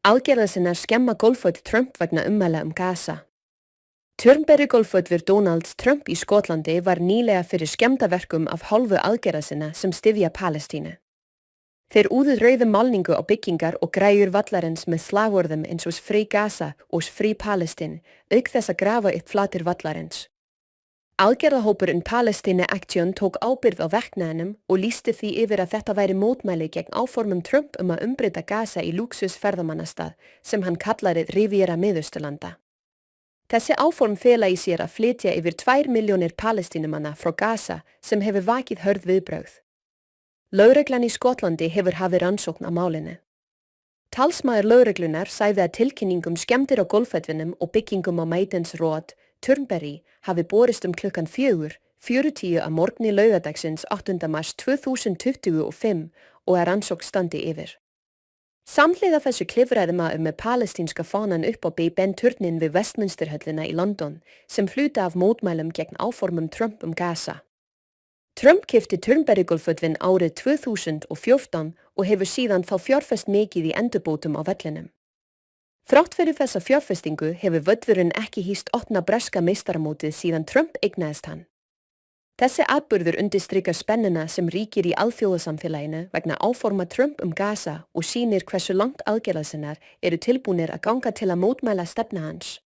Aðgerðir sinnar skemma golfvöll Trump vegna ummæla Gaza. Turnberry-golfvöllur Donalds Trump í Skotlandi var nýlega fyrir skemmdarverkum af hálfu aðgerða sinna sem styðja Palestínu. Þeir úðu rauðu málningu á byggingar og græjur vallarins með slagorðum eins og Free Gaza og Free Palestine, auk þess að grafa upp flatir vallarins. Aðgerðahópurinn Palestine Action tók ábyrgð á verknaðinum og lýsti því yfir að þetta væri mótmæli gegn áformum Trump að umbreyta Gaza í lúxusferðamannastað sem hann kallaði Riviera Miðausturlanda. Þessi áform fela í sér að flytja yfir 2 milljónir Palestínumanna frá Gaza sem hefur vakið hörð viðbrögð. Lögreglan í Skotlandi hefur hafið rannsókn á málinu. Talsmaður lögreglunar sagði að tilkynningum skemmdir á golfvellinum og byggingum á Maidens Road, Turnberry, hafi borist klukkan 4:40 að morgni laugadagsins 8. mars 2025 og að rannsókn standi yfir. Samhliða þessu klifraði maður með palestínska fánan upp á Big Ben turnin við Westminster-höllina í London sem hluta af mótmælum gegn áformum Trump Gaza. Trump keypti Turnberry-golfvöllinn árið 2014 og hefur síðan þá fjárfest mikið í endurbótum á vellinum. Þrátt fyrir þessa fjárfestingu hefur völlurinn ekki hýst opna breska meistaramótið síðan Trump eignaðist hann. Þessi atburður undirstrikar spennuna sem ríkir í alþjóðasamfélaginu vegna áforma Trump Gaza og sýnir hversu langt aðgerðir sinnar eru tilbúnir að ganga til að mótmæla stefnu hans.